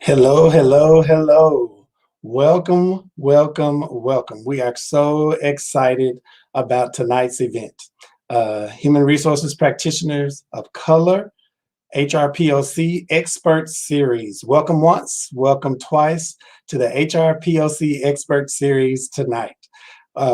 Hello, hello, hello. Welcome, welcome, welcome. We are so excited about tonight's event. Human Resources Practitioners of Color, HRPOC Expert Series. Welcome once, welcome twice to the HRPOC Expert Series tonight.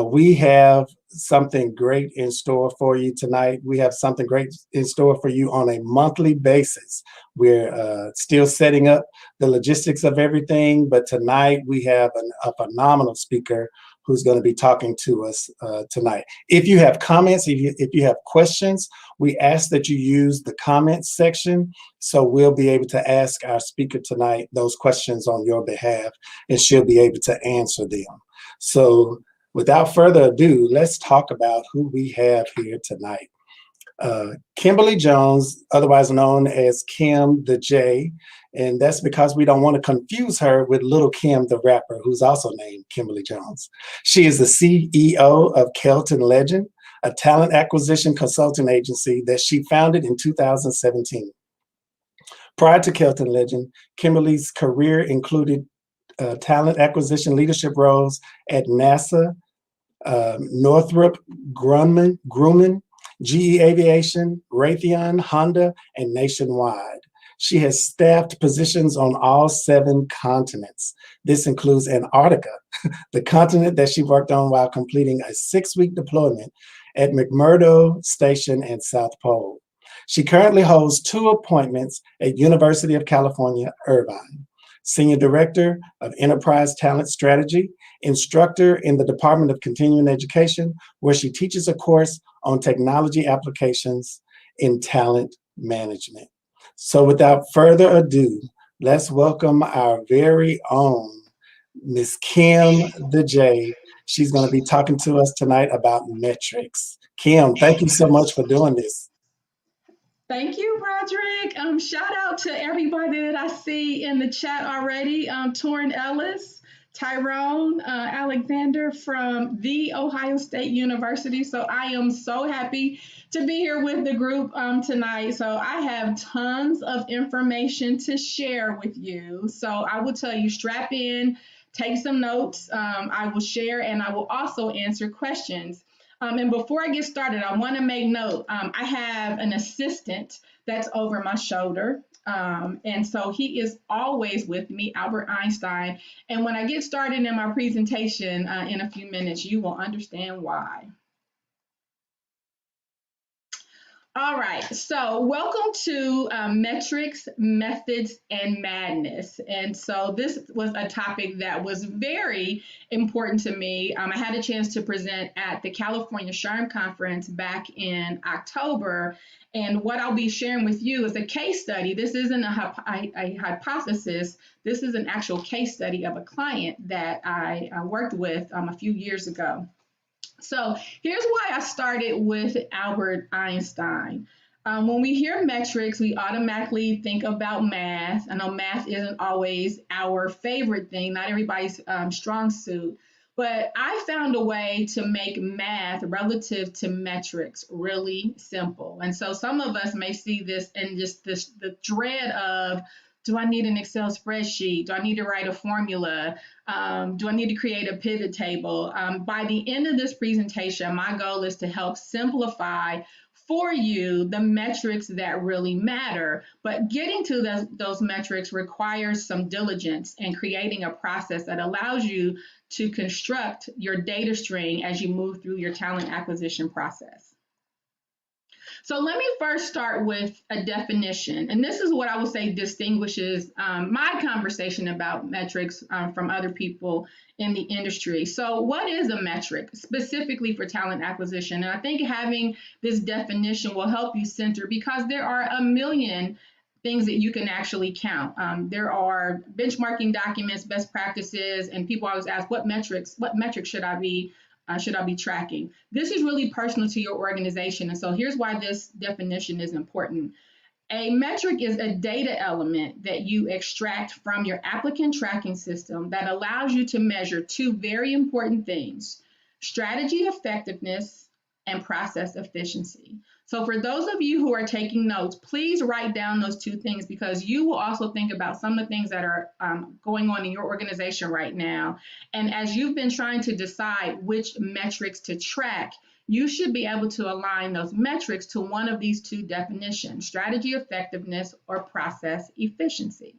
We have something great in store for you tonight. We have something great in store for you on a monthly basis. We're still setting up the logistics of everything, but tonight we have a phenomenal speaker who's going to be talking to us tonight. If you have comments, if you have questions, we ask that you use the comments section so we'll be able to ask our speaker tonight those questions on your behalf and she'll be able to answer them. So without further ado, let's talk about who we have here tonight. Kimberly Jones, otherwise known as Kim the J, and that's because we don't want to confuse her with Little Kim the rapper, who's also named Kimberly Jones. She is the CEO of Kelton Legend, a talent acquisition consulting agency that she founded in 2017. Prior to Kelton Legend, Kimberly's career included talent acquisition leadership roles at NASA, Northrop Grumman, GE Aviation, Raytheon, Honda, and Nationwide. She has staffed positions on all 7 continents. This includes Antarctica, the continent that she worked on while completing a 6-week deployment at McMurdo Station and South Pole. She currently holds 2 appointments at University of California, Irvine. Senior Director of Enterprise Talent Strategy, instructor in the Department of Continuing Education, where she teaches a course on technology applications in talent management. So without further ado, let's welcome our very own Miss Kim the J. She's going to be talking to us tonight about metrics. Kim, thank you so much for doing this. Thank you, Roderick. Shout out to everybody that I see in the chat already. Torrin Ellis, Tyrone Alexander from The Ohio State University. So I am so happy to be here with the group tonight. So I have tons of information to share with you. So I will tell you, strap in, take some notes. I will share and I will also answer questions. And before I get started, I want to make note, I have an assistant that's over my shoulder. And so he is always with me, Albert Einstein. And when I get started in my presentation in a few minutes, you will understand why. All right, so welcome to Metrics, Methods, and Madness. And so this was a topic that was very important to me. I had a chance to present at the California Churn conference back in October. And what I'll be sharing with you is a case study. This isn't a hypothesis. This is an actual case study of a client that I worked with a few years ago. So here's why I started with Albert Einstein. When we hear metrics, we automatically think about math. I know math isn't always our favorite thing, not everybody's strong suit, but I found a way to make math relative to metrics really simple. And so some of us may see this and just the dread of, do I need an Excel spreadsheet? Do I need to write a formula? Do I need to create a pivot table? By the end of this presentation, my goal is to help simplify for you the metrics that really matter. But getting to those metrics requires some diligence and creating a process that allows you to construct your data string as you move through your talent acquisition process. So let me first start with a definition. And this is what I would say distinguishes my conversation about metrics from other people in the industry. So what is a metric specifically for talent acquisition? And I think having this definition will help you center because there are a million things that you can actually count. There are benchmarking documents, best practices, and people always ask, what metrics should I be tracking? This is really personal to your organization. And so here's why this definition is important. A metric is a data element that you extract from your applicant tracking system that allows you to measure 2 very important things: strategy effectiveness and process efficiency. So for those of you who are taking notes, please write down those two things, because you will also think about some of the things that are going on in your organization right now. And as you've been trying to decide which metrics to track, you should be able to align those metrics to one of these two definitions: strategy effectiveness or process efficiency.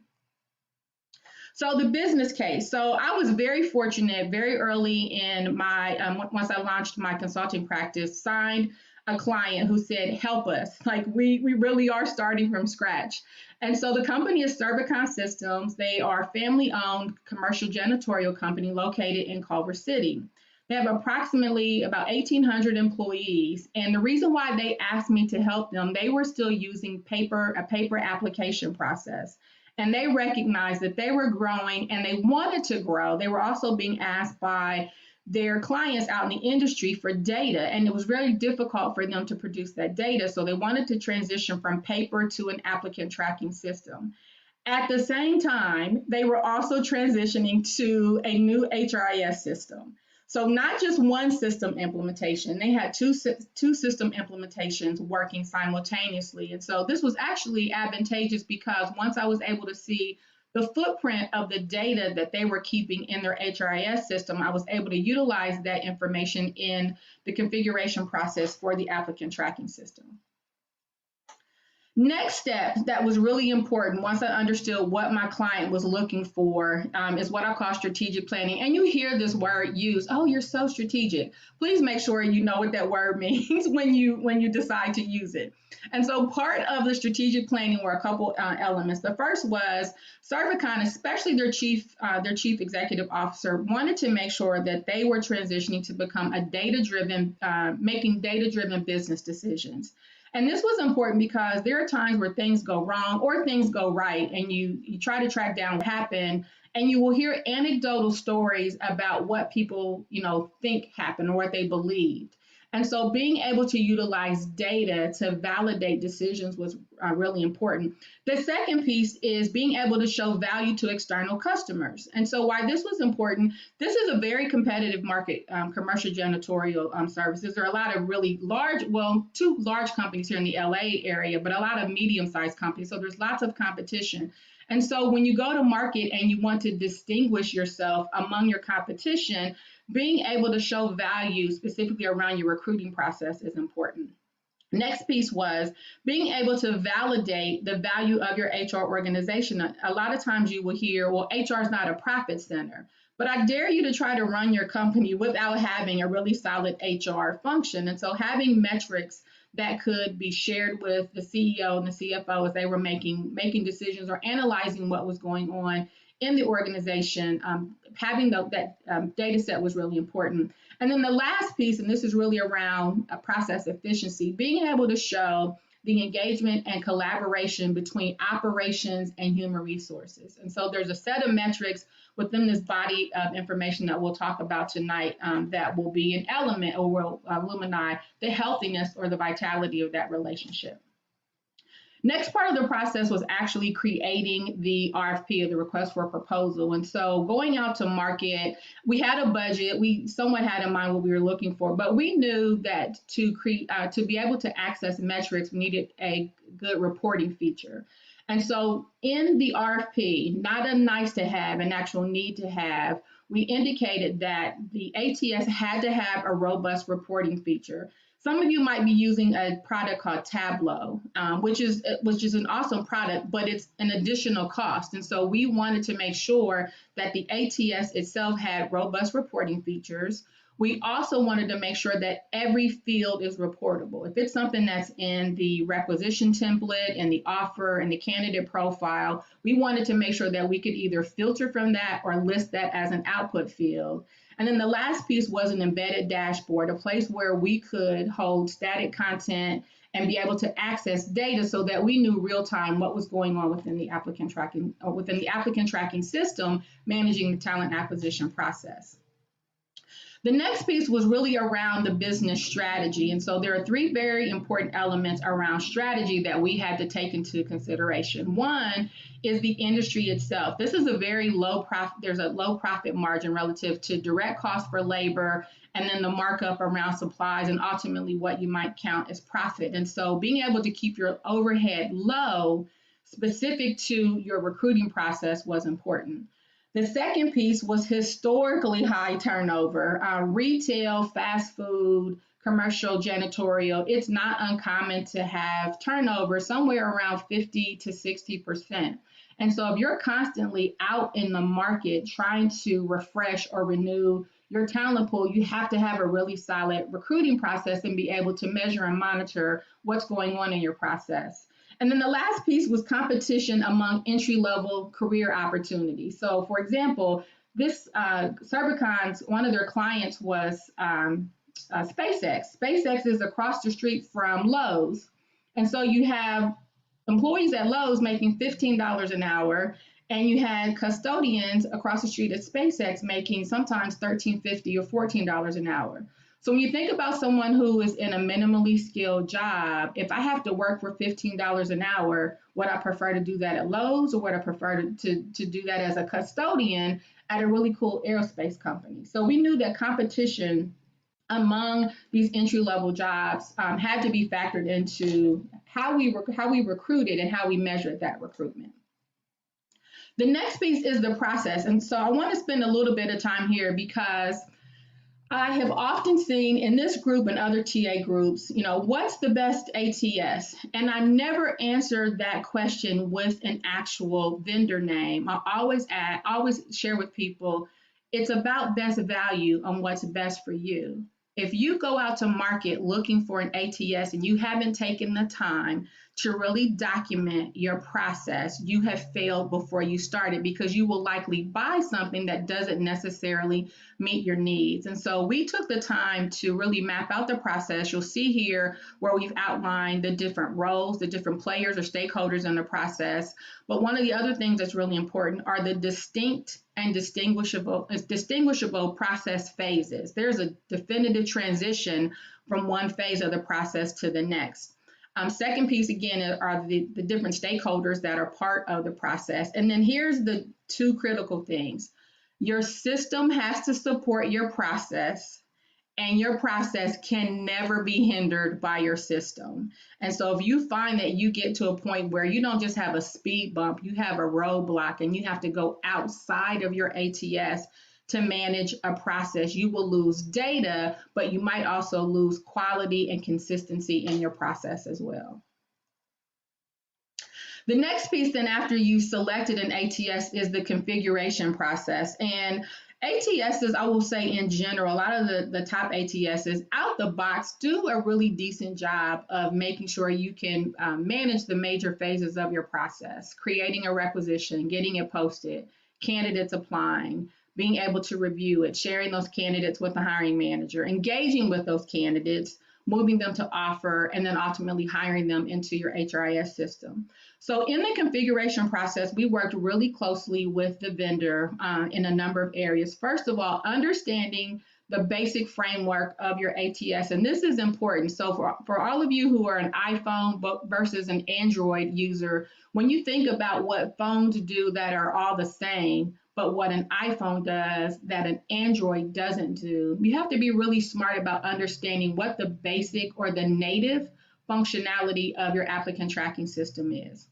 So the business case. So I was very fortunate very early in my, once I launched my consulting practice, signed a client who said, help us. Like we really are starting from scratch. And so the company is Cervicon Systems. They are a family-owned commercial janitorial company located in Culver City. They have approximately about 1,800 employees. And the reason why they asked me to help them, they were still using a paper application process. And they recognized that they were growing and they wanted to grow. They were also being asked by their clients out in the industry for data, and it was very difficult for them to produce that data. So they wanted to transition from paper to an applicant tracking system. At the same time, they were also transitioning to a new HRIS system. So not just one system implementation, they had two system implementations working simultaneously. And so this was actually advantageous, because once I was able to see the footprint of the data that they were keeping in their HRIS system, I was able to utilize that information in the configuration process for the applicant tracking system. Next step that was really important, once I understood what my client was looking for, is what I call strategic planning. And you hear this word used, oh, you're so strategic. Please make sure you know what that word means when you decide to use it. And so part of the strategic planning were a couple elements. The first was Cervicon, especially their chief executive officer, wanted to make sure that they were transitioning to become a data-driven, making data-driven business decisions. And this was important because there are times where things go wrong or things go right, and you try to track down what happened, and you will hear anecdotal stories about what people, think happened or what they believed. And so being able to utilize data to validate decisions was really important. The second piece is being able to show value to external customers. And so why this was important, this is a very competitive market, commercial janitorial services. There are a lot of really large, two large companies here in the LA area, but a lot of medium-sized companies. So there's lots of competition. And so when you go to market and you want to distinguish yourself among your competition, being able to show value specifically around your recruiting process is important. Next piece was being able to validate the value of your HR organization. A lot of times you will hear, well, HR is not a profit center, but I dare you to try to run your company without having a really solid HR function. And so having metrics that could be shared with the CEO and the CFO as they were making decisions or analyzing what was going on in the organization, having that data set was really important. And then the last piece, and this is really around process efficiency, being able to show the engagement and collaboration between operations and human resources. And so there's a set of metrics within this body of information that we'll talk about tonight that will be an element or will illumine the healthiness or the vitality of that relationship. Next part of the process was actually creating the RFP, or the request for a proposal. And so going out to market, we had a budget. We somewhat had in mind what we were looking for, but we knew that to be able to access metrics, we needed a good reporting feature. And so in the RFP, not a nice to have, an actual need to have, we indicated that the ATS had to have a robust reporting feature. Some of you might be using a product called Tableau, which is an awesome product, but it's an additional cost. And so we wanted to make sure that the ATS itself had robust reporting features. We also wanted to make sure that every field is reportable. If it's something that's in the requisition template and the offer and the candidate profile, we wanted to make sure that we could either filter from that or list that as an output field. And then the last piece was an embedded dashboard, a place where we could hold static content and be able to access data so that we knew real time what was going on within the applicant tracking system, managing the talent acquisition process. The next piece was really around the business strategy. And so there are three very important elements around strategy that we had to take into consideration. One is the industry itself. This is a very low profit, there's a low profit margin relative to direct cost for labor and then the markup around supplies and ultimately what you might count as profit. And so being able to keep your overhead low specific to your recruiting process was important. The second piece was historically high turnover. Retail, fast food, commercial, janitorial, it's not uncommon to have turnover somewhere around 50 to 60%. And so if you're constantly out in the market trying to refresh or renew your talent pool, you have to have a really solid recruiting process and be able to measure and monitor what's going on in your process. And then the last piece was competition among entry-level career opportunities. So, for example, this Cerbicon's, one of their clients was SpaceX. SpaceX is across the street from Lowe's. And so you have employees at Lowe's making $15 an hour, and you had custodians across the street at SpaceX making sometimes $13.50 or $14 an hour. So when you think about someone who is in a minimally skilled job, if I have to work for $15 an hour, would I prefer to do that at Lowe's or would I prefer to do that as a custodian at a really cool aerospace company? So we knew that competition among these entry-level jobs had to be factored into how we recruited and how we measured that recruitment. The next piece is the process. And so I want to spend a little bit of time here because I have often seen in this group and other TA groups, what's the best ATS? And I never answered that question with an actual vendor name. I always share with people, it's about best value on what's best for you. If you go out to market looking for an ATS and you haven't taken the time to really document your process, you have failed before you started because you will likely buy something that doesn't necessarily meet your needs. And so we took the time to really map out the process. You'll see here where we've outlined the different roles, the different players or stakeholders in the process. But one of the other things that's really important are the distinct and distinguishable process phases. There's a definitive transition from one phase of the process to the next. Second piece, again, are the different stakeholders that are part of the process. And then here's the two critical things. Your system has to support your process, and your process can never be hindered by your system. And so if you find that you get to a point where you don't just have a speed bump, you have a roadblock and you have to go outside of your ATS to manage a process, you will lose data, but you might also lose quality and consistency in your process as well. The next piece then after you selected an ATS is the configuration process. And ATSs, I will say in general, a lot of the top ATSs out the box do a really decent job of making sure you can manage the major phases of your process, creating a requisition, getting it posted, candidates applying, being able to review it, sharing those candidates with the hiring manager, engaging with those candidates, moving them to offer, and then ultimately hiring them into your HRIS system. So in the configuration process, we worked really closely with the vendor in a number of areas. First of all, understanding the basic framework of your ATS, and this is important. So for all of you who are an iPhone versus an Android user, when you think about what phones do that are all the same, but what an iPhone does that an Android doesn't do, you have to be really smart about understanding what the basic or the native functionality of your applicant tracking system is.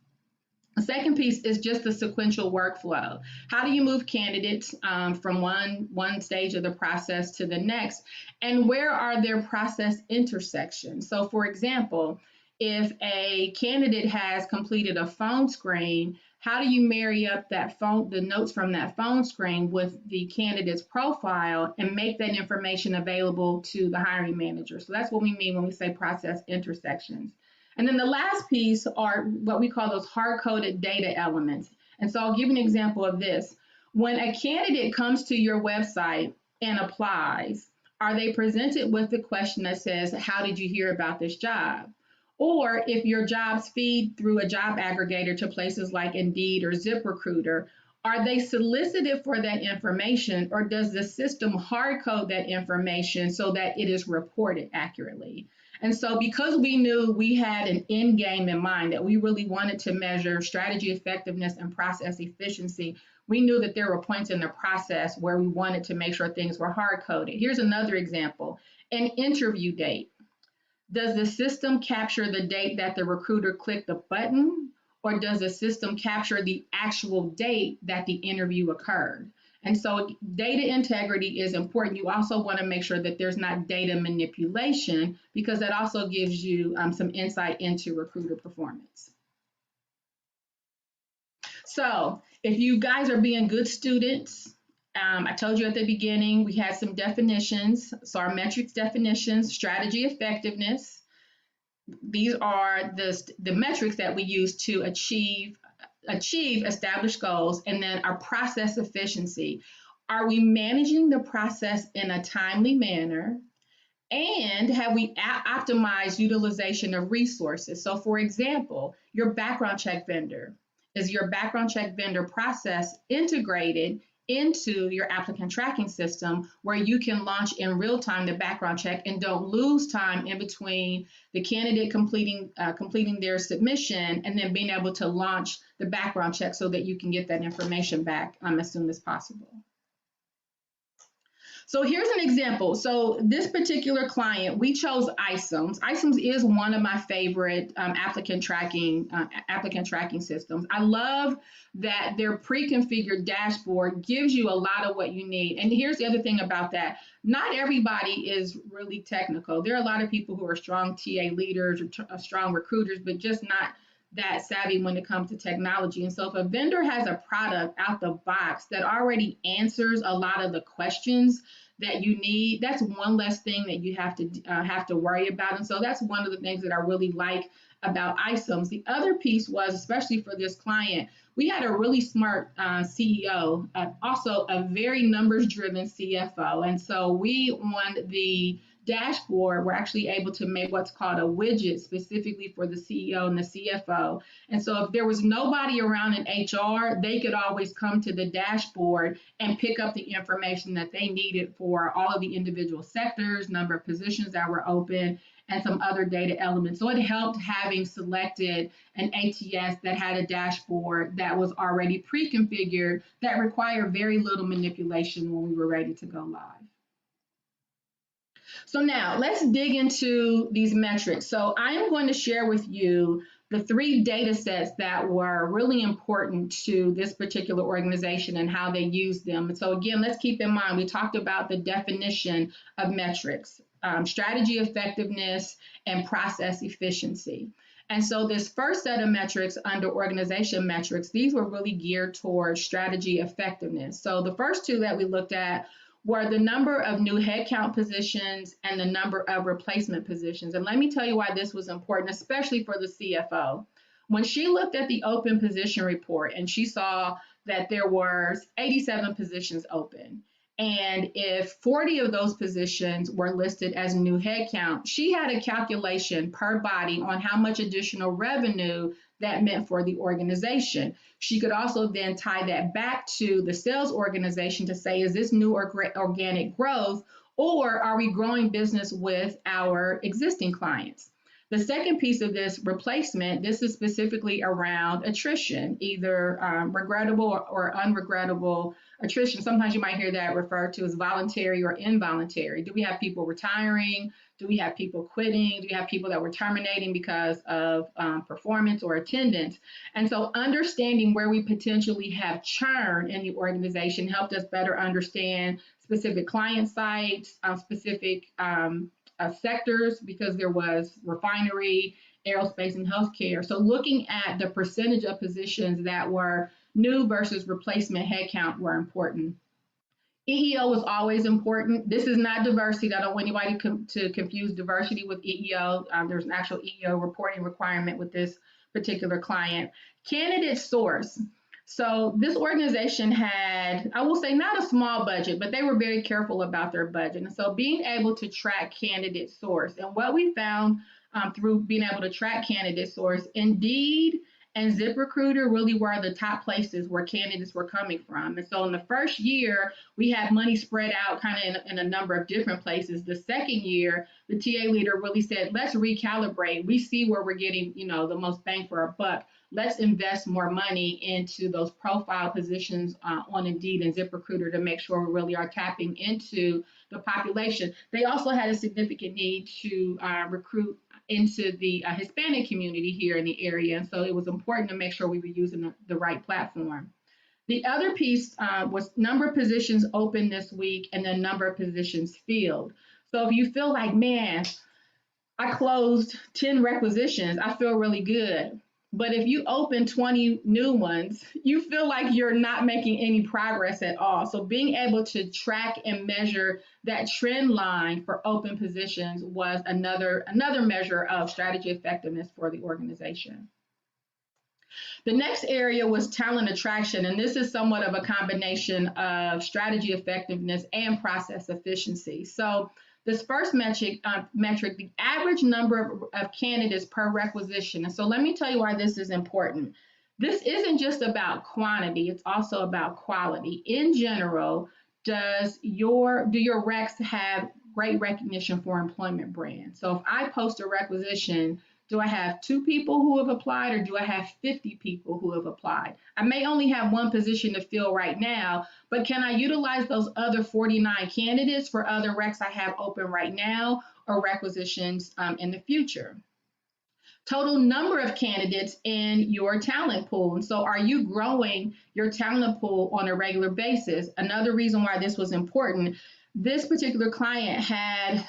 The second piece is just the sequential workflow. How do you move candidates from one stage of the process to the next? And where are their process intersections? So for example, if a candidate has completed a phone screen, how do you marry up the notes from that phone screen with the candidate's profile and make that information available to the hiring manager? So that's what we mean when we say process intersections. And then the last piece are what we call those hard-coded data elements. And so I'll give you an example of this. When a candidate comes to your website and applies, are they presented with the question that says, how did you hear about this job? Or if your jobs feed through a job aggregator to places like Indeed or ZipRecruiter, Are they solicited for that information, or does the system hard code that information so that it is reported accurately? And so, because we knew we had an end game in mind, that we really wanted to measure strategy effectiveness and process efficiency, we knew that there were points in the process where we wanted to make sure things were hard coded. Here's another example: an interview date. Does the system capture the date that the recruiter clicked the button, or does the system capture the actual date that the interview occurred? And so data integrity is important. You also want to make sure that there's not data manipulation, because that also gives you some insight into recruiter performance. So if you guys are being good students, I told you at the beginning, we had some definitions. So our metrics definitions: strategy effectiveness. These are the metrics that we use to achieve established goals. And then our process efficiency. Are we managing the process in a timely manner? And have we optimized utilization of resources? So for example, your background check vendor. Is your background check vendor process integrated into your applicant tracking system, where you can launch in real time the background check and don't lose time in between the candidate completing their submission and then being able to launch the background check so that you can get that information back as soon as possible? So here's an example. So this particular client, we chose iCIMS. iCIMS is one of my favorite applicant tracking systems. I love that their pre-configured dashboard gives you a lot of what you need. And here's the other thing about that: not everybody is really technical. There are a lot of people who are strong TA leaders or strong recruiters, but just not that savvy when it comes to technology. And so if a vendor has a product out the box that already answers a lot of the questions that you need, that's one less thing that you have to worry about. And so that's one of the things that I really like about iCIMS. The other piece was, especially for this client, we had a really smart CEO, also a very numbers-driven CFO. And so we, on the dashboard, we're actually able to make what's called a widget specifically for the CEO and the CFO. And so if there was nobody around in HR, they could always come to the dashboard and pick up the information that they needed for all of the individual sectors, number of positions that were open, and some other data elements. So it helped having selected an ATS that had a dashboard that was already pre-configured, that required very little manipulation when we were ready to go live. So now let's dig into these metrics. So I am going to share with you the 3 data sets that were really important to this particular organization and how they use them. And so again, let's keep in mind, we talked about the definition of metrics, strategy effectiveness, and process efficiency. And so this first set of metrics under organization metrics, these were really geared towards strategy effectiveness. So the first 2 that we looked at were the number of new headcount positions and the number of replacement positions. And let me tell you why this was important, especially for the CFO. When she looked at the open position report and she saw that there were 87 positions open, and if 40 of those positions were listed as new headcount, she had a calculation per body on how much additional revenue that meant for the organization. She could also then tie that back to the sales organization to say, is this new organic growth, or are we growing business with our existing clients? The second piece of this replacement, this is specifically around attrition, either regrettable or unregrettable attrition. Sometimes you might hear that referred to as voluntary or involuntary. Do we have people retiring? Do we have people quitting? Do we have people that were terminating because of performance or attendance? And so understanding where we potentially have churn in the organization helped us better understand specific client sites, specific sectors, because there was refinery, aerospace, and healthcare. So looking at the percentage of positions that were new versus replacement headcount were important. EEO was always important. This is not diversity. I don't want anybody to confuse diversity with EEO. There's an actual EEO reporting requirement with this particular client. Candidate source. So this organization had, I will say, not a small budget, but they were very careful about their budget. And so being able to track candidate source, and what we found through being able to track candidate source, Indeed and ZipRecruiter really were the top places where candidates were coming from. And so in the first year, we had money spread out kind of in a number of different places. The second year, the TA leader really said, let's recalibrate. We see where we're getting, the most bang for our buck. Let's invest more money into those profile positions on Indeed and ZipRecruiter to make sure we really are tapping into the population. They also had a significant need to recruit into the Hispanic community here in the area. And so it was important to make sure we were using the right platform. The other piece was number of positions open this week and the number of positions filled. So if you feel like, man, I closed 10 requisitions, I feel really good. But if you open 20 new ones, you feel like you're not making any progress at all. So being able to track and measure that trend line for open positions was another measure of strategy effectiveness for the organization. The next area was talent attraction, and this is somewhat of a combination of strategy effectiveness and process efficiency. So this first metric, the average number of candidates per requisition. And so let me tell you why this is important. This isn't just about quantity, it's also about quality. In general, do your recs have great recognition for employment brand? So if I post a requisition, do I have 2 people who have applied or do I have 50 people who have applied? I may only have one position to fill right now, but can I utilize those other 49 candidates for other recs I have open right now or requisitions in the future? Total number of candidates in your talent pool. And so are you growing your talent pool on a regular basis? Another reason why this was important, this particular client had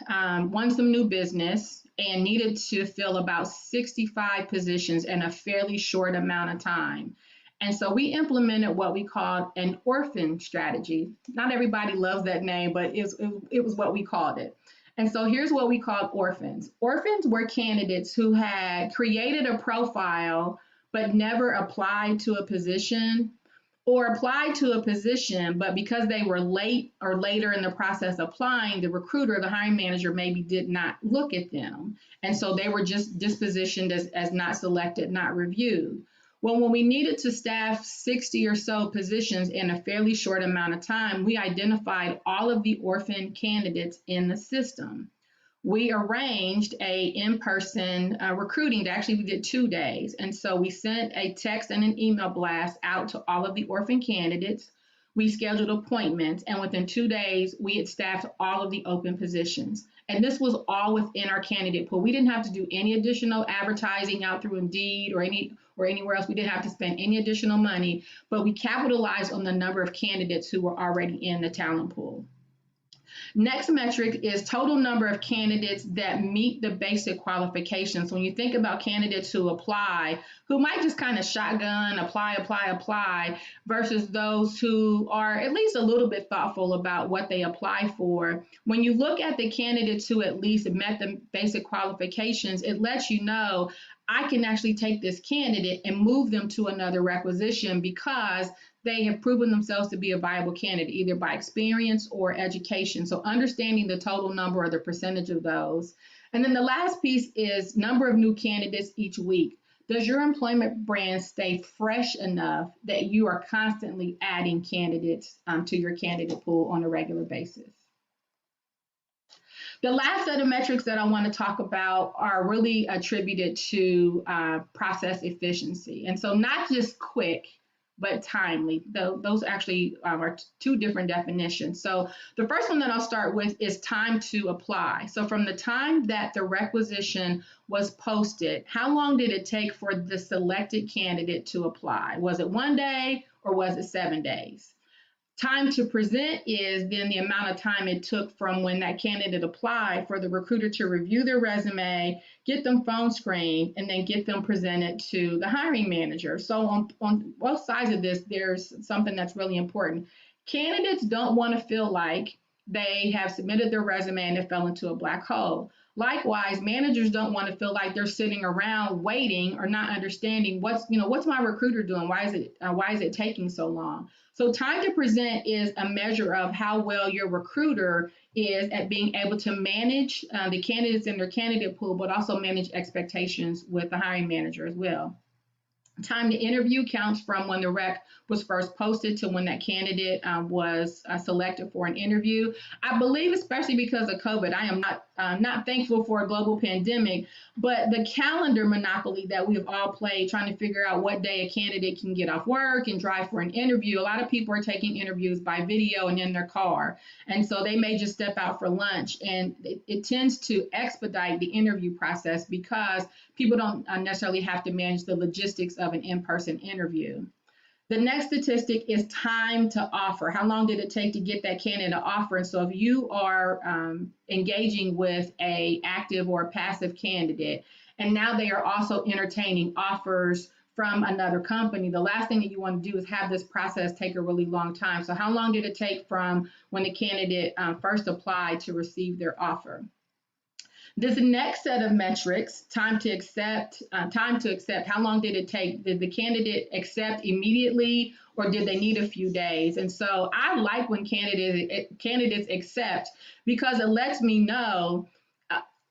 won some new business and needed to fill about 65 positions in a fairly short amount of time. And so we implemented what we called an orphan strategy. Not everybody loves that name, but it was what we called it. And so here's what we called orphans. Orphans were candidates who had created a profile but never applied to a position, or applied to a position, but because they were late or later in the process applying, the recruiter, the hiring manager, maybe did not look at them. And so they were just dispositioned as not selected, not reviewed. Well, when we needed to staff 60 or so positions in a fairly short amount of time, we identified all of the orphan candidates in the system. We arranged a in-person recruiting. Actually, we did 2 days. And so we sent a text and an email blast out to all of the orphan candidates. We scheduled appointments, and within 2 days, we had staffed all of the open positions. And this was all within our candidate pool. We didn't have to do any additional advertising out through Indeed or anywhere else. We didn't have to spend any additional money, but we capitalized on the number of candidates who were already in the talent pool. Next metric is total number of candidates that meet the basic qualifications. When you think about candidates who apply, who might just kind of shotgun, apply, versus those who are at least a little bit thoughtful about what they apply for. When you look at the candidates who at least met the basic qualifications, it lets you know I can actually take this candidate and move them to another requisition because they have proven themselves to be a viable candidate, either by experience or education. So understanding the total number or the percentage of those. And then the last piece is number of new candidates each week. Does your employment brand stay fresh enough that you are constantly adding candidates to your candidate pool on a regular basis? The last set of metrics that I want to talk about are really attributed to process efficiency. And so not just quick, but timely. Those actually are 2 different definitions. So the first one that I'll start with is time to apply. So from the time that the requisition was posted, how long did it take for the selected candidate to apply? Was it 1 day or was it 7 days? Time to present is then the amount of time it took from when that candidate applied for the recruiter to review their resume, get them phone screened, and then get them presented to the hiring manager. So on both sides of this, there's something that's really important. Candidates don't want to feel like they have submitted their resume and it fell into a black hole. Likewise, managers don't want to feel like they're sitting around waiting or not understanding what's my recruiter doing? Why is it taking so long? So time to present is a measure of how well your recruiter is at being able to manage the candidates in their candidate pool, but also manage expectations with the hiring manager as well. Time to interview counts from when the rec was first posted to when that candidate was selected for an interview. I believe, especially because of COVID, I am not thankful for a global pandemic, but the calendar monopoly that we have all played trying to figure out what day a candidate can get off work and drive for an interview. A lot of people are taking interviews by video and in their car. And so they may just step out for lunch. And it tends to expedite the interview process because people don't necessarily have to manage the logistics of an in-person interview. The next statistic is time to offer. How long did it take to get that candidate an offer? And so if you are engaging with a active or a passive candidate, and now they are also entertaining offers from another company, the last thing that you want to do is have this process take a really long time. So how long did it take from when the candidate first applied to receive their offer? This next set of metrics, time to accept, how long did it take? Did the candidate accept immediately or did they need a few days? And so I like when candidates accept because it lets me know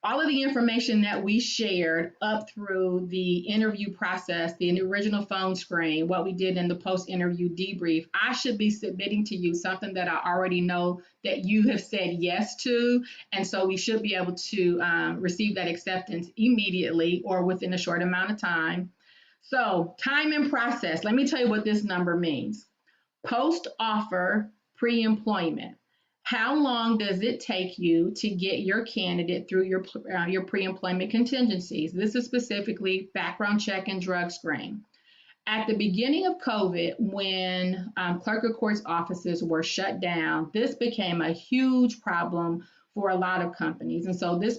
all of the information that we shared up through the interview process, the original phone screen, what we did in the post-interview debrief. I should be submitting to you something that I already know that you have said yes to. And so we should be able to receive that acceptance immediately or within a short amount of time. So time and process, let me tell you what this number means. Post-offer pre-employment. How long does it take you to get your candidate through your pre-employment contingencies? This is specifically background check and drug screen. At the beginning of COVID, when clerk of court's offices were shut down, this became a huge problem for a lot of companies. And so this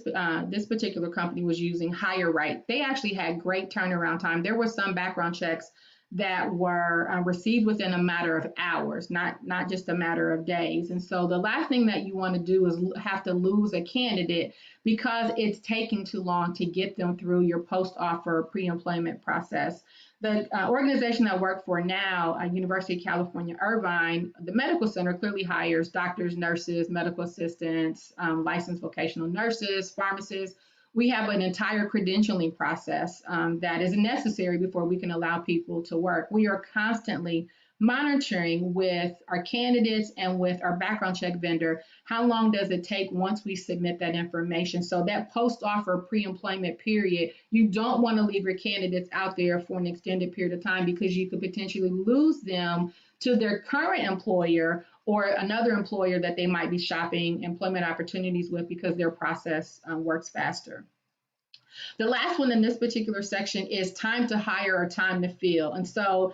particular company was using HireRight. They actually had great turnaround time. There were some background checks that were received within a matter of hours, not just a matter of days. And so the last thing that you want to do is have to lose a candidate because it's taking too long to get them through your post-offer pre-employment process. The organization I work for now, University of California, Irvine, the medical center clearly hires doctors, nurses, medical assistants, licensed vocational nurses, pharmacists. We have an entire credentialing process that is necessary before we can allow people to work. We are constantly monitoring with our candidates and with our background check vendor, how long does it take once we submit that information? So that post-offer pre-employment period, you don't want to leave your candidates out there for an extended period of time because you could potentially lose them to their current employer or another employer that they might be shopping employment opportunities with because their process works faster. The last one in this particular section is time to hire or time to fill. And so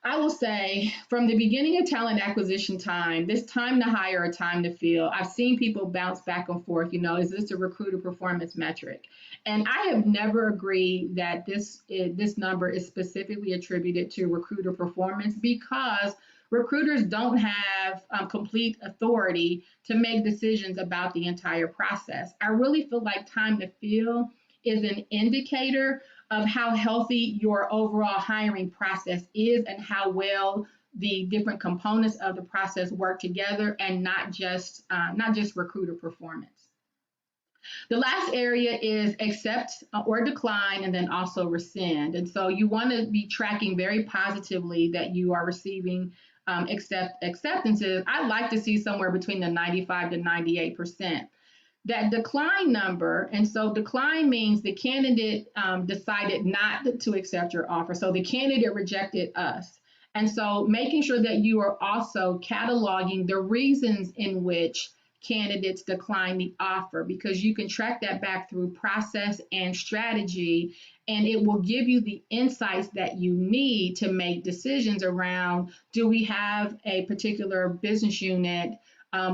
I will say from the beginning of talent acquisition time, this time to hire or time to fill, I've seen people bounce back and forth, is this a recruiter performance metric? And I have never agreed that this number is specifically attributed to recruiter performance because recruiters don't have complete authority to make decisions about the entire process. I really feel like time to fill is an indicator of how healthy your overall hiring process is and how well the different components of the process work together and not just recruiter performance. The last area is accept or decline and then also rescind. And so you want to be tracking very positively that you are receiving acceptances. I like to see somewhere between the 95 to 98%. That decline number, and so decline means the candidate decided not to accept your offer. So the candidate rejected us. And so making sure that you are also cataloging the reasons in which candidates decline the offer, because you can track that back through process and strategy, and it will give you the insights that you need to make decisions around, do we have a particular business unit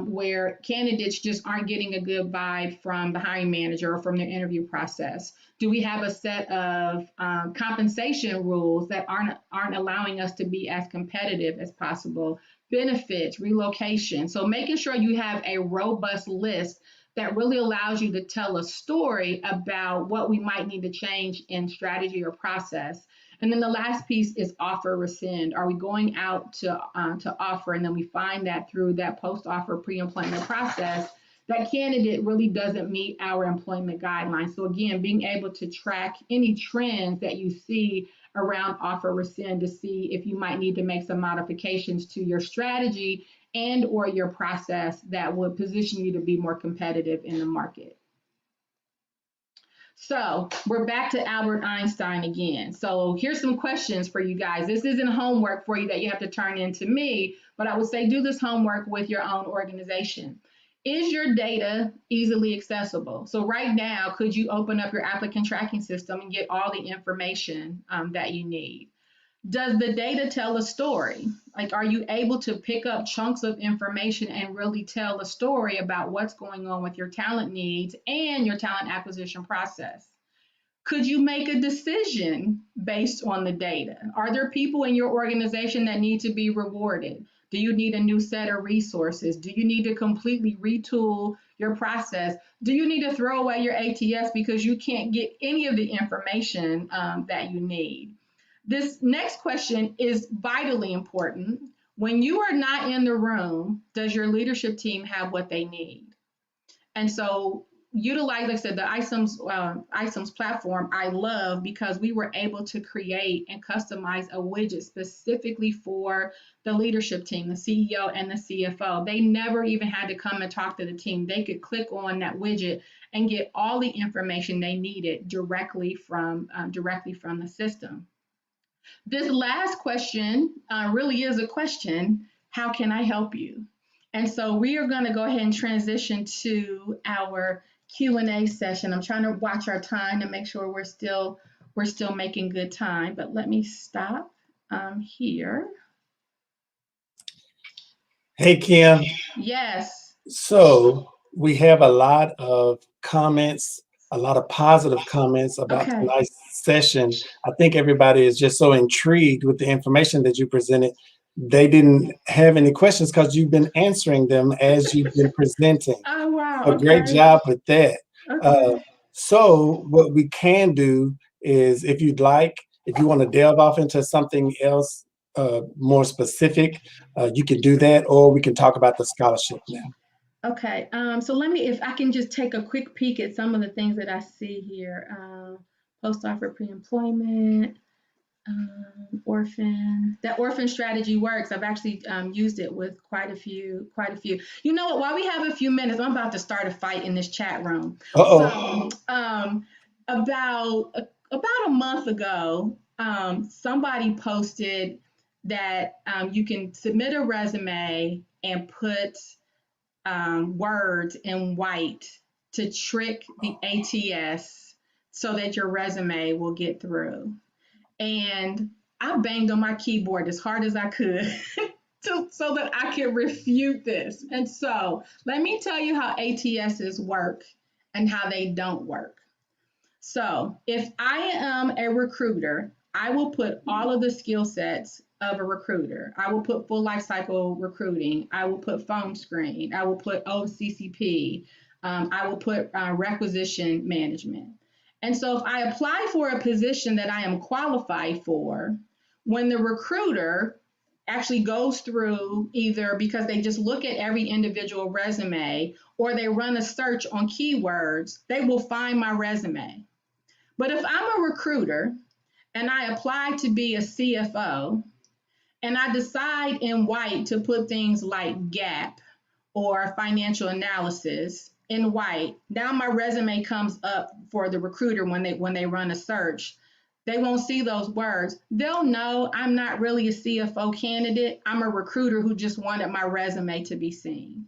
where candidates just aren't getting a good vibe from the hiring manager or from their interview process? Do we have a set of compensation rules that aren't allowing us to be as competitive as possible? Benefits, relocation. So making sure you have a robust list that really allows you to tell a story about what we might need to change in strategy or process. And then the last piece is offer rescind. Are we going out to offer, and then we find that through that post-offer pre-employment process, that candidate really doesn't meet our employment guidelines. So again, being able to track any trends that you see around offer rescind to see if you might need to make some modifications to your strategy and or your process that would position you to be more competitive in the market. So we're back to Albert Einstein again. So here's some questions for you guys. This isn't homework for you that you have to turn in to me, but I would say do this homework with your own organization. Is your data easily accessible? So right now, could you open up your applicant tracking system and get all the information that you need? Does the data tell a story? Like, are you able to pick up chunks of information and really tell a story about what's going on with your talent needs and your talent acquisition process? Could you make a decision based on the data? Are there people in your organization that need to be rewarded? Do you need a new set of resources? Do you need to completely retool your process? Do you need to throw away your ATS because you can't get any of the information that you need? This next question is vitally important. When you are not in the room, does your leadership team have what they need? And so utilize, like I said, the iCIMS platform I love because we were able to create and customize a widget specifically for the leadership team, the CEO and the CFO. They never even had to come and talk to the team. They could click on that widget and get all the information they needed directly from the system. This last question really is a question: how can I help you? And so we are going to go ahead and transition to our Q&A session. I'm trying to watch our time to make sure we're still making good time, but let me stop here. Hey, Kim. Yes. So we have a lot of comments, a lot of positive comments about Okay. tonight's session. I think everybody is just so intrigued with the information that you presented. They didn't have any questions because you've been answering them as you've been presenting. Oh, wow. So great job with that. Okay. So what we can do is, if you'd like, if you want to delve off into something else more specific, you can do that, or we can talk about the scholarship now. Okay, so let me, if I can just take a quick peek at some of the things that I see here. Post-offer pre-employment, orphan. That orphan strategy works. I've actually used it with quite a few. You know what? While we have a few minutes, I'm about to start a fight in this chat room. Uh-oh. So, about a month ago, somebody posted that you can submit a resume and put words in white to trick the ATS so that your resume will get through. And I banged on my keyboard as hard as I could so that I could refute this. And so let me tell you how ATSs work and how they don't work. So if I am a recruiter, I will put all of the skill sets of a recruiter. I will put full life cycle recruiting. I will put phone screen. I will put OCCP. I will put requisition management. And so if I apply for a position that I am qualified for, when the recruiter actually goes through, either because they just look at every individual resume or they run a search on keywords, they will find my resume. But if I'm a recruiter and I apply to be a CFO and I decide in white to put things like gap or financial analysis in white, now my resume comes up for the recruiter when they run a search. They won't see those words. They'll know I'm not really a CFO candidate. I'm a recruiter who just wanted my resume to be seen.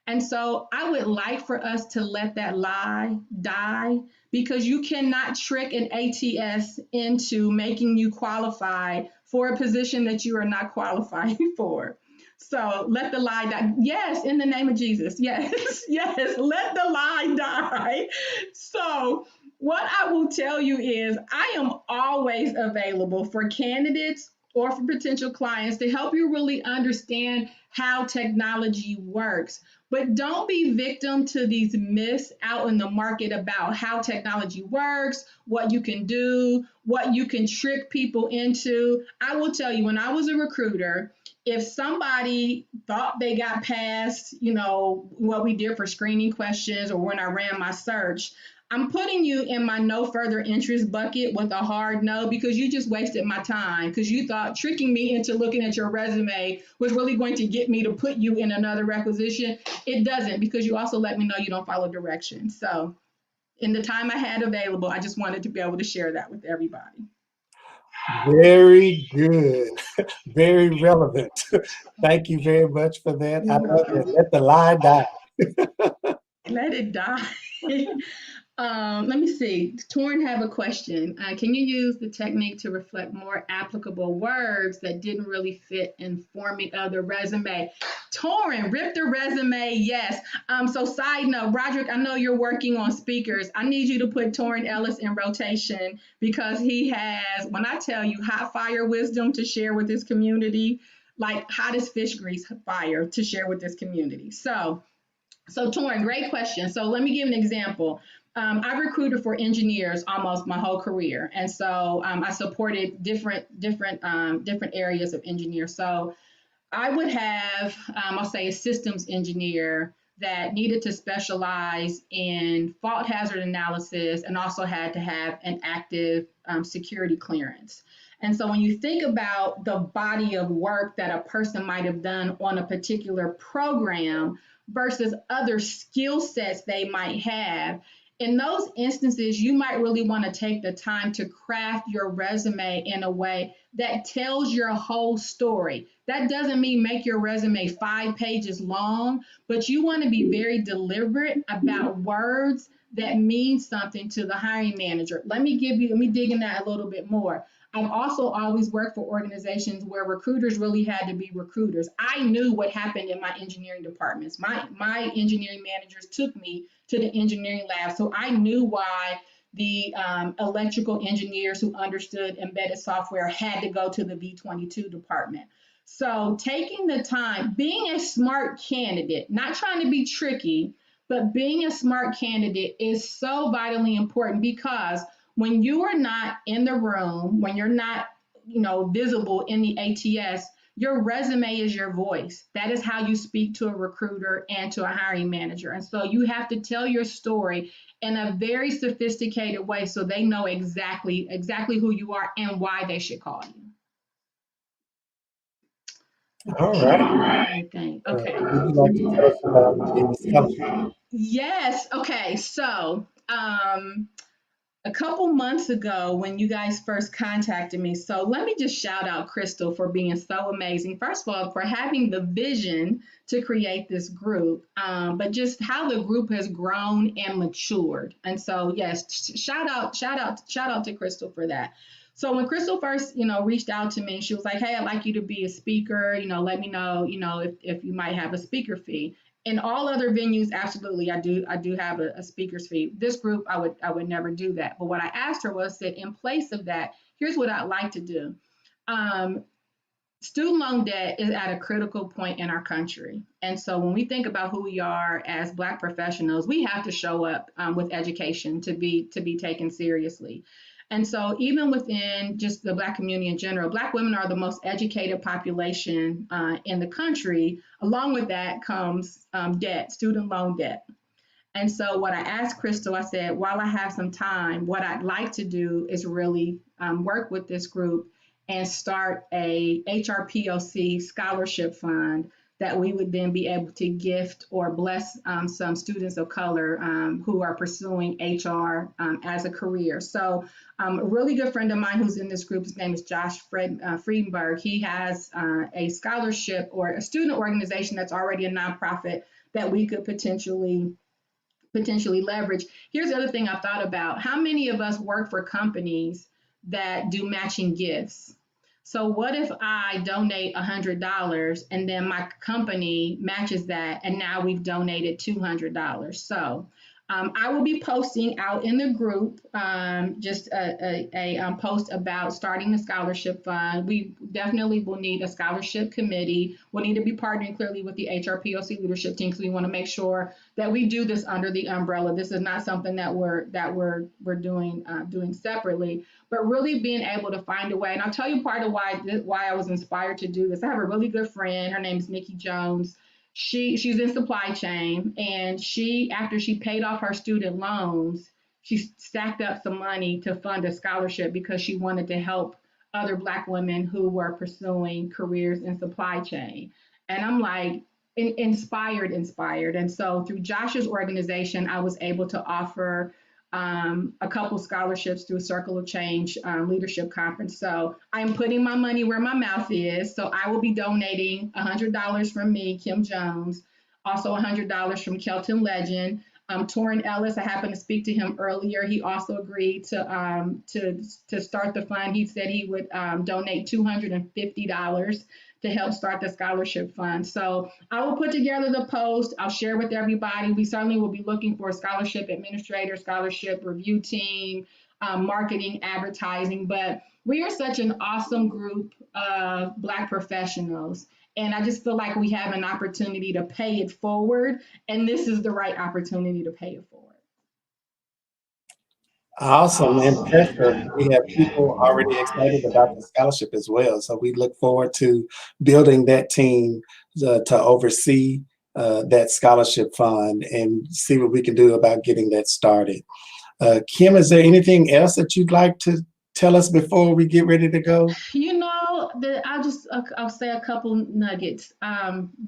And so I would like for us to let that lie die, because you cannot trick an ATS into making you qualified for a position that you are not qualified for. So let the lie die. Yes, in the name of Jesus. Yes, yes, let the lie die. So what I will tell you is I am always available for candidates or for potential clients to help you really understand how technology works. But don't be victim to these myths out in the market about how technology works, what you can do, what you can trick people into. I will tell you, when I was a recruiter, if somebody thought they got past, what we did for screening questions or when I ran my search, I'm putting you in my no further interest bucket with a hard no, because you just wasted my time, because you thought tricking me into looking at your resume was really going to get me to put you in another requisition. It doesn't, because you also let me know you don't follow directions. So in the time I had available, I just wanted to be able to share that with everybody. Very good. Very relevant. Thank you very much for that. I You're love welcome. it. Let the lie die. Let it die. Let me see. Torn have a question. Can you use the technique to reflect more applicable words that didn't really fit in forming of the resume? Torn, rip the resume, yes. So side note, Roderick, I know you're working on speakers. I need you to put Torrin Ellis in rotation, because he has, when I tell you, hot fire wisdom to share with this community, like hottest fish grease fire to share with this community. So Torrin, great question. So let me give an example. I've recruited for engineers almost my whole career, and so I supported different areas of engineers. So I would have, I'll say, a systems engineer that needed to specialize in fault hazard analysis and also had to have an active security clearance. And so when you think about the body of work that a person might have done on a particular program versus other skill sets they might have, in those instances, you might really want to take the time to craft your resume in a way that tells your whole story. That doesn't mean make your resume 5 pages long, but you want to be very deliberate about words that mean something to the hiring manager. Let me dig in that a little bit more. I've also always worked for organizations where recruiters really had to be recruiters. I knew what happened in my engineering departments. My engineering managers took me to the engineering lab, so I knew why the electrical engineers who understood embedded software had to go to the V22 department. So taking the time, being a smart candidate, not trying to be tricky, but being a smart candidate is so vitally important, because when you are not in the room, when you're not, visible in the ATS, your resume is your voice. That is how you speak to a recruiter and to a hiring manager. And so you have to tell your story in a very sophisticated way so they know exactly who you are and why they should call you. All right. Okay. Would you like to tell us about the scholarship? Yes. Okay. So, a couple months ago when you guys first contacted me. So let me just shout out Crystal for being so amazing. First of all, for having the vision to create this group, but just how the group has grown and matured. And so, yes, shout out to Crystal for that. So when Crystal first, reached out to me, she was like, "Hey, I'd like you to be a speaker. Let me know, if you might have a speaker fee." In all other venues, absolutely, I do have a speaker's fee. This group, I would never do that. But what I asked her was that in place of that, here's what I'd like to do. Student loan debt is at a critical point in our country, and so when we think about who we are as Black professionals, we have to show up with education to be taken seriously. And so, even within just the Black community in general, Black women are the most educated population in the country. Along with that comes debt, student loan debt. And so, what I asked Crystal, I said, while I have some time, what I'd like to do is really work with this group and start a HRPOC scholarship fund that we would then be able to gift or bless some students of color who are pursuing HR as a career. So a really good friend of mine who's in this group, his name is Josh Friedenberg. He has a scholarship or a student organization that's already a nonprofit that we could potentially leverage. Here's the other thing I thought about. How many of us work for companies that do matching gifts? So what if I donate $100 and then my company matches that and now we've donated $200? So I will be posting out in the group just a post about starting the scholarship fund. We definitely will need a scholarship committee. We'll need to be partnering clearly with the HRPOC leadership team because we want to make sure that we do this under the umbrella. This is not something that we're doing separately, but really being able to find a way. And I'll tell you part of why I was inspired to do this. I have a really good friend. Her name is Kimberly Jones. She's in supply chain, and after she paid off her student loans, she stacked up some money to fund a scholarship because she wanted to help other Black women who were pursuing careers in supply chain. And I'm like, inspired. And so through Josh's organization, I was able to offer a couple scholarships through Circle of Change Leadership Conference. So I'm putting my money where my mouth is. So I will be donating $100 from me, Kim Jones, also $100 from Kelton Legend. Torrin Ellis, I happened to speak to him earlier. He also agreed to start the fund. He said he would donate $250 to help start the scholarship fund. So I will put together the post. I'll share with everybody. We certainly will be looking for a scholarship administrator, scholarship review team, marketing, advertising. But we are such an awesome group of Black professionals. And I just feel like we have an opportunity to pay it forward. And this is the right opportunity to pay it forward. Awesome, impressive. We have people already excited about the scholarship as well. So we look forward to building that team to oversee that scholarship fund and see what we can do about getting that started. Kim, is there anything else that you'd like to tell us before we get ready to go? You know, I'll say a couple nuggets.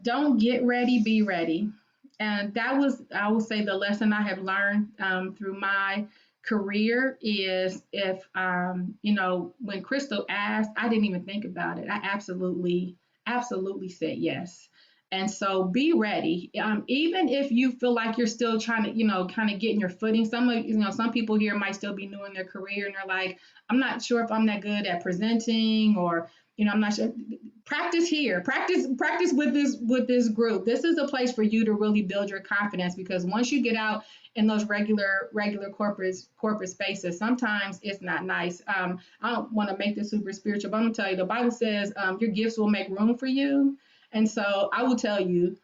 Don't get ready, be ready. And that was, I will say, the lesson I have learned through my career is if, when Crystal asked, I didn't even think about it. I absolutely said yes. And so be ready. Even if you feel like you're still trying to, kind of getting your footing. Some people here might still be new in their career and they're like, I'm not sure if I'm that good at presenting, or I'm not sure. Practice here. Practice with this group. This is a place for you to really build your confidence, because once you get out in those regular corporate spaces, sometimes it's not nice. I don't want to make this super spiritual, but I'm gonna tell you, the Bible says your gifts will make room for you. And so I will tell you,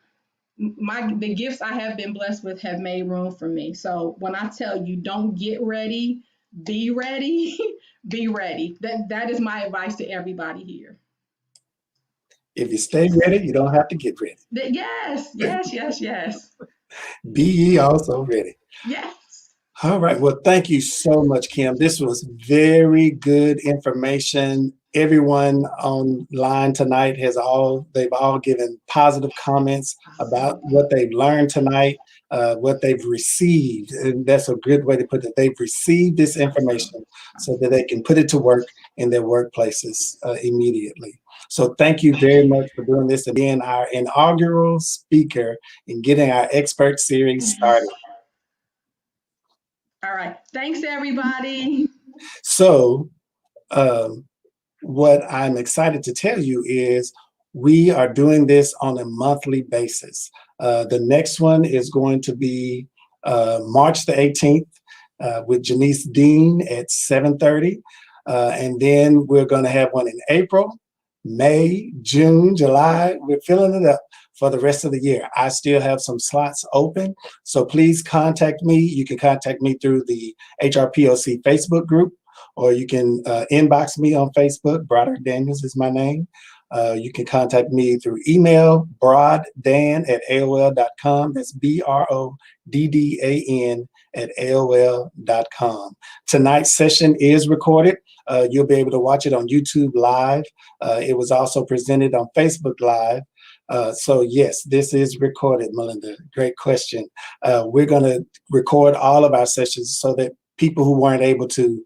the gifts I have been blessed with have made room for me. So when I tell you, don't get ready, be ready, be ready. That is my advice to everybody here. If you stay ready, you don't have to get ready. Yes. Be ye also ready. Yes. All right. Well, thank you so much, Kim. This was very good information. Everyone online tonight they've all given positive comments about what they've learned tonight, what they've received. And that's a good way to put it. They've received this information so that they can put it to work in their workplaces immediately. So thank you very much for doing this and being our inaugural speaker in getting our expert series started. All right. Thanks, everybody. So what I'm excited to tell you is we are doing this on a monthly basis. The next one is going to be March the 18th with Janice Dean at 7:30. And then we're going to have one in April, May, June, July. We're filling it up for the rest of the year. I still have some slots open, so please contact me. You can contact me through the HRPOC Facebook group, or you can inbox me on Facebook. Broderick Daniels is my name. You can contact me through email, broddan@aol.com. That's BRODDAN@aol.com. Tonight's session is recorded. You'll be able to watch it on YouTube Live. It was also presented on Facebook Live. So yes, this is recorded, Melinda. Great question. We're going to record all of our sessions so that people who weren't able to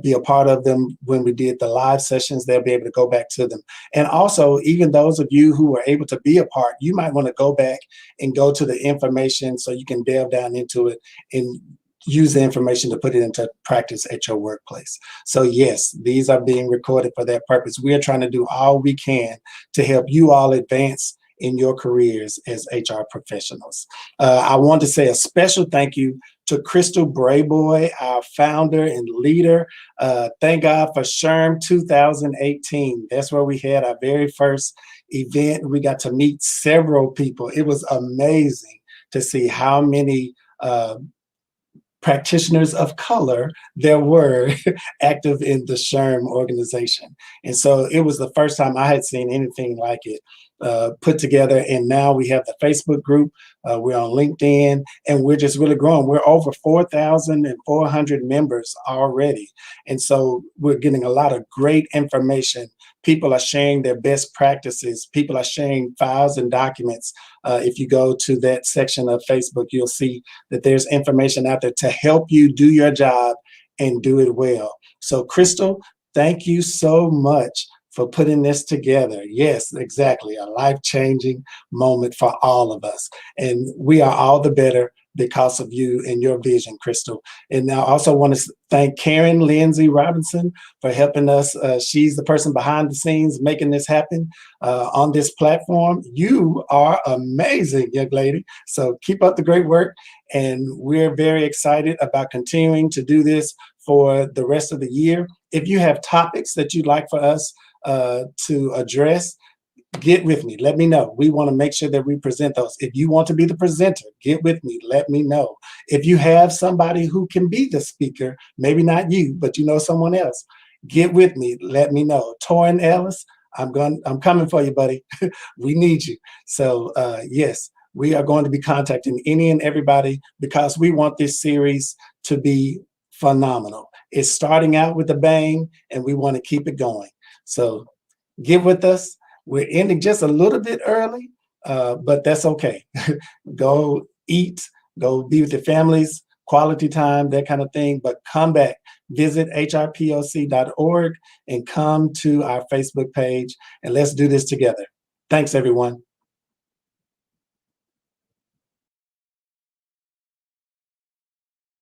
be a part of them when we did the live sessions, they'll be able to go back to them. And also, even those of you who were able to be a part, you might want to go back and go to the information so you can delve down into it and use the information to put it into practice at your workplace. So yes, these are being recorded for that purpose. We are trying to do all we can to help you all advance in your careers as HR professionals. I want to say a special thank you to Crystal Brayboy, our founder and leader. Thank God for SHRM 2018. That's where we had our very first event. We got to meet several people. It was amazing to see how many practitioners of color there were active in the SHRM organization. And so it was the first time I had seen anything like it put together. And now we have the Facebook group, we're on LinkedIn, and we're just really growing. We're over 4,400 members already. And so we're getting a lot of great information. People are sharing their best practices. People are sharing files and documents. If you go to that section of Facebook, you'll see that there's information out there to help you do your job and do it well. So Crystal, thank you so much for putting this together. Yes, exactly. A life-changing moment for all of us. And we are all the better because of you and your vision, Crystal. And I also want to thank Karen Lindsay Robinson for helping us. She's the person behind the scenes making this happen on this platform. You are amazing, young lady. So keep up the great work. And we're very excited about continuing to do this for the rest of the year. If you have topics that you'd like for us to address, get with me. Let me know. We want to make sure that we present those. If you want to be the presenter, get with me. Let me know. If you have somebody who can be the speaker, maybe not you, but you know someone else, get with me. Let me know. Torrin Ellis, I'm coming for you, buddy. We need you. So yes, we are going to be contacting any and everybody because we want this series to be phenomenal. It's starting out with a bang, and we want to keep it going. So get with us. We're ending just a little bit early, but that's okay. Go eat, go be with your families, quality time, that kind of thing, but come back. Visit hrpoc.org and come to our Facebook page, and let's do this together. Thanks, everyone.